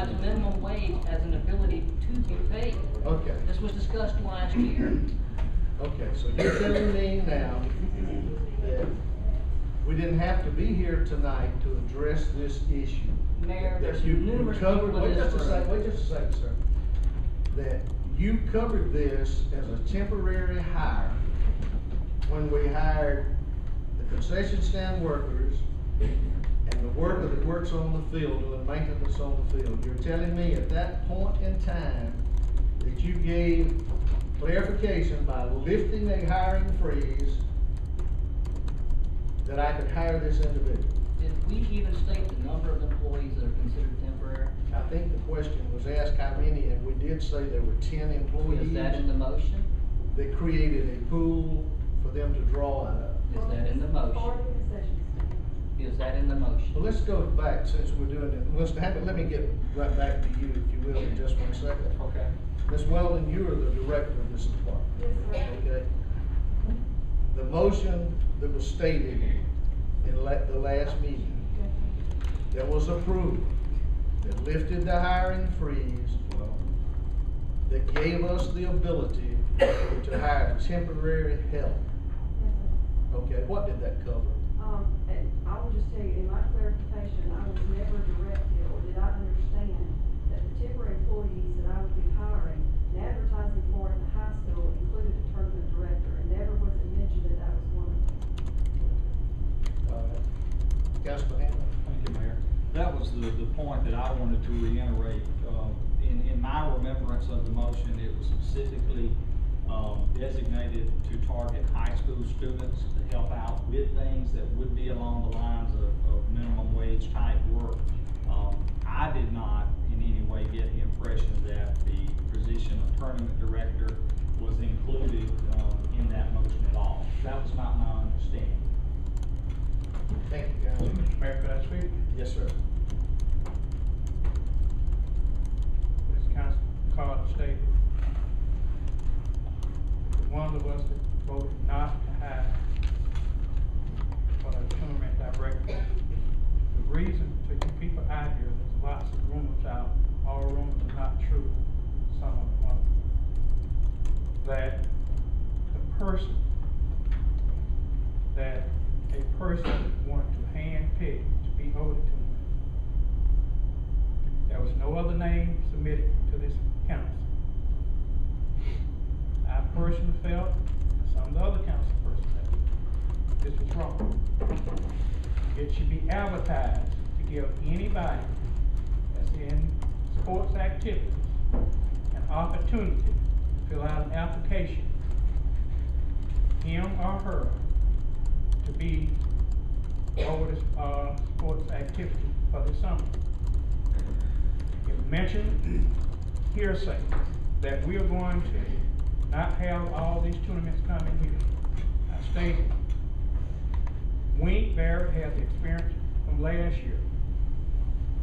provides minimum wage as an ability to get paid. Okay. This was discussed last year. Okay, so you're telling me now that we didn't have to be here tonight to address this issue. Mayor, That there's you numerous covered, people in wait this just a second, room. wait just a second, sir. That you covered this as a temporary hire when we hired the concession stand workers and the worker that works on the field, doing maintenance on the field. You're telling me at that point in time that you gave clarification by lifting a hiring freeze that I could hire this individual? Did we even state the number of employees that are considered temporary? I think the question was asked how many, and we did say there were 10 employees. Is that in the motion? That created a pool for them to draw out of. Is that in the motion? Is that in the motion? Well, let's go back since we're doing it. Let me get right back to you, if you will, in just 1 second. Okay. Ms. Weldon, you are the director of this department. Yes, sir. Okay. The motion that was stated in the last meeting that was approved, that lifted the hiring freeze, that gave us the ability to hire temporary help. Okay, what did that cover? And I will just tell you, in my clarification, I was never directed, or did I understand that the temporary employees that I would be hiring and advertising for at the high school included a tournament director, and never was it mentioned that that was one of them. Councilman Hamlin? Thank you, Mayor. That was the point that I wanted to reiterate. In my remembrance of the motion, it was specifically designated to target high school students to help out with things that would be along the lines of minimum wage type work. I did not in any way get the impression that the position of tournament director was included in that motion at all. That was not my understanding. Thank you, Councilman. Mr. Mayor, could I speak? Yes, sir. This council called the state. The ones of us that voted not to hire for the tournament director. The reason to keep people out here, there's lots of rumors out, all rumors are not true, some of them are. That the person that a person wanted to handpick to be over the tournament. There was no other name submitted to this council. I personally felt, and some of the other council persons felt, this was wrong. It should be advertised to give anybody that's in sports activities an opportunity to fill out an application, him or her, to be over this sports activity for the summer. It mentioned hearsay that we are going to not have all these tournaments coming here. I stated, Wink Barrett had the experience from last year.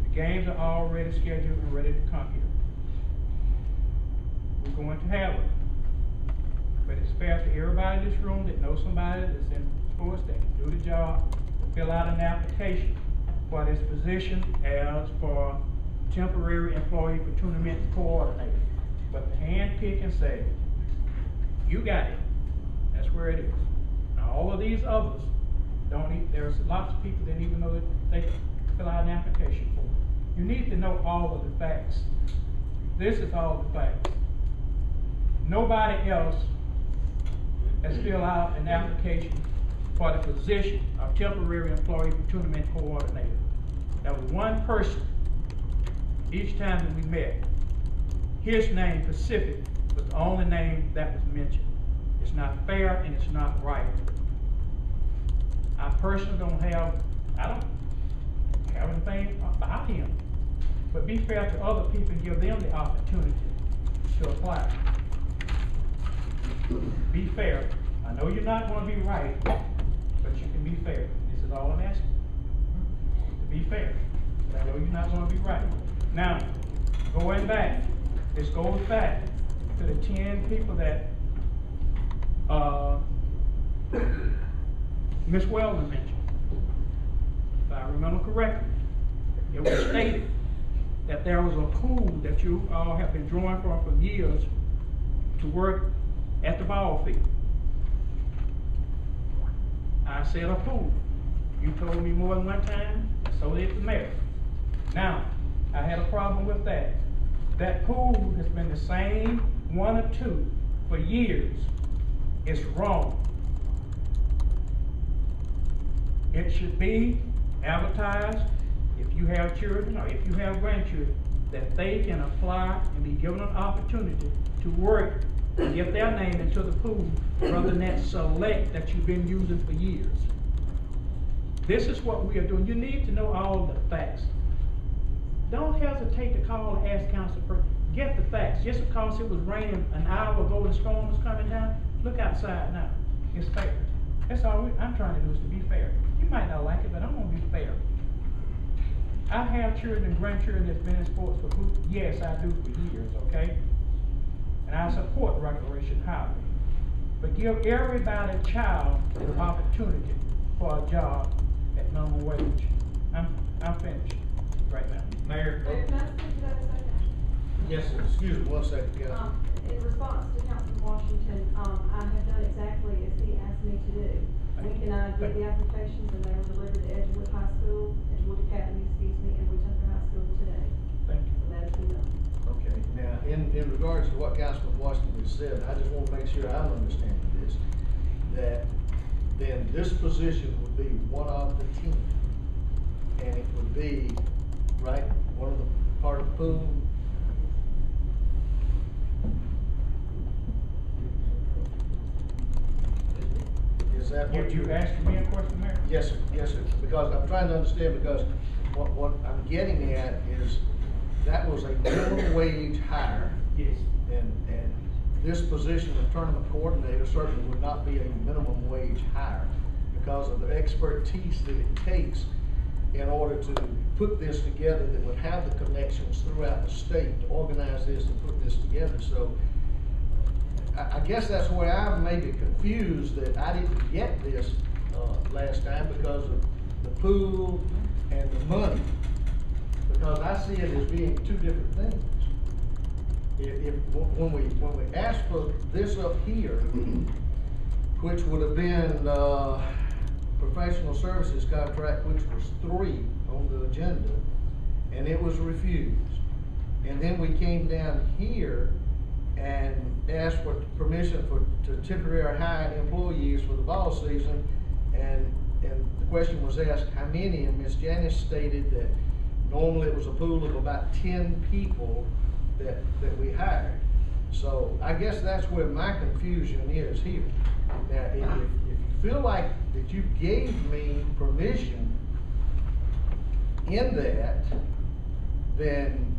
The games are already scheduled and ready to come here. We're going to have it. But it's fair to everybody in this room that knows somebody that's in sports that can do the job, to fill out an application for this position as for temporary employee for tournament coordinator. But to hand pick and say, you got it, that's where it is. Now all of these others don't need, there's lots of people that didn't even know that they could fill out an application for it. You need to know all of the facts. This is all the facts. Nobody else has filled out an application for the position of temporary employee for tournament coordinator. There was one person each time that we met. His name, Pacific, was the only name that was mentioned. It's not fair and it's not right. I personally I don't have anything about him. But be fair to other people and give them the opportunity to apply. Be fair. I know you're not going to be right, but you can be fair. This is all I'm asking. To be fair. But I know you're not going to be right. Now, going back, this goes back to the 10 people that Ms. Weldon mentioned. If I remember correctly, it was stated that there was a pool that you all have been drawing from for years to work at the ball field. I said a pool. You told me more than one time, and so did the mayor. Now, I had a problem with that. That pool has been the same one or two for years. It's wrong. It should be advertised, if you have children or if you have grandchildren, that they can apply and be given an opportunity to work and get their name into the pool rather than that select that you've been using for years. This is what we are doing. You need to know all the facts. Don't hesitate to call and ask council for, get the facts. Just because it was raining an hour ago and the storm was coming down, look outside now. It's fair. That's all I'm trying to do is to be fair. You might not like it, but I'm gonna be fair. I have children and grandchildren that's been in sports for who? Yes, I do for years, okay? And I support recreation highly. But give everybody a child an opportunity for a job at minimum wage. I'm finished right now. Mayor? Mayor, can I speak to that a second? Yes, sir. Excuse me one second, Councilman. In response to Councilman Washington, I have done exactly as he asked me to do. When can I get the applications, and they were delivered to Edgewood High School, Edgewood Academy, and Wetumpka High School today. Thank you. So that has been done. Okay, now, in regards to what Councilman Washington has said, I just want to make sure I'm understanding this, that then this position would be one of the 10. And it would be, right, one of the part of the pool. Is that what You asking me a question, Mayor? Yes, sir, yes, sir, because I'm trying to understand, because what I'm getting at is, that was a minimum wage hire, Yes. and this position of tournament coordinator certainly would not be a minimum wage hire, because of the expertise that it takes in order to put this together, that would have the connections throughout the state to organize this and put this together. So I guess that's where I'm maybe confused, that I didn't get this last time because of the pool and the money. Because I see it as being two different things. When we asked for this up here, which would have been professional services contract, which was 3 on the agenda, and it was refused. And then we came down here and asked for permission to temporary hire employees for the ball season, and the question was asked how many, and Ms. Janice stated that normally it was a pool of about 10 people that we hired. So I guess that's where my confusion is here. Now, if you feel like that you gave me permission in that, then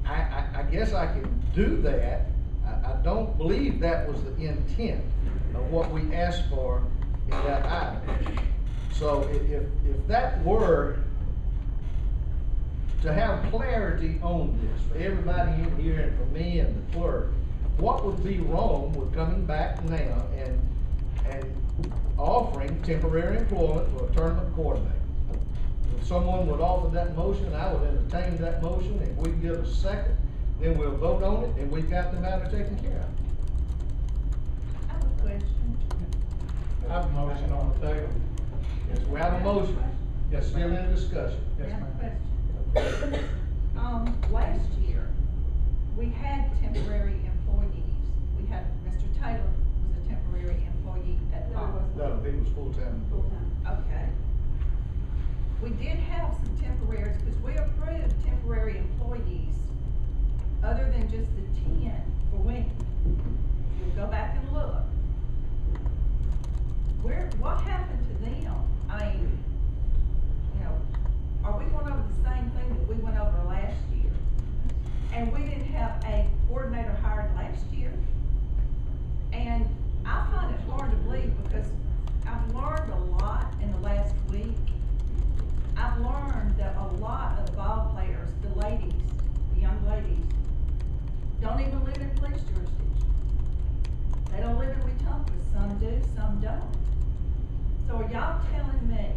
I guess I can do that. I don't believe that was the intent of what we asked for in that item. So if that were to have clarity on this, for everybody in here and for me and the clerk, what would be wrong with coming back now and offering temporary employment for a tournament coordinator? If someone would offer that motion, I would entertain that motion. If we give a second, then we'll vote on it, and we've got the matter taken care of. I have a question. I have a motion on the table. Yes, we have a motion. Yes, Still ma'am. in discussion. Yes, I have ma'am. a question. Last year, we had temporary employees. We had, Mr. Taylor was a temporary employee at No, he Ball. wasn't. No, he was full-time. Full-time. Okay. We did have some temporaries, because we approved temporary employees, other than just the 10 for women. You'll go back and look. What happened to them? I mean, you know, are we going over the same thing that we went over last year? And we didn't have a coordinator hired last year. And I find it hard to believe, because I've learned a lot in the last week. I've learned that a lot of ball players, the ladies, the young ladies, don't even live in police jurisdiction. They don't live in Wetumpka. Some do, some don't. So are y'all telling me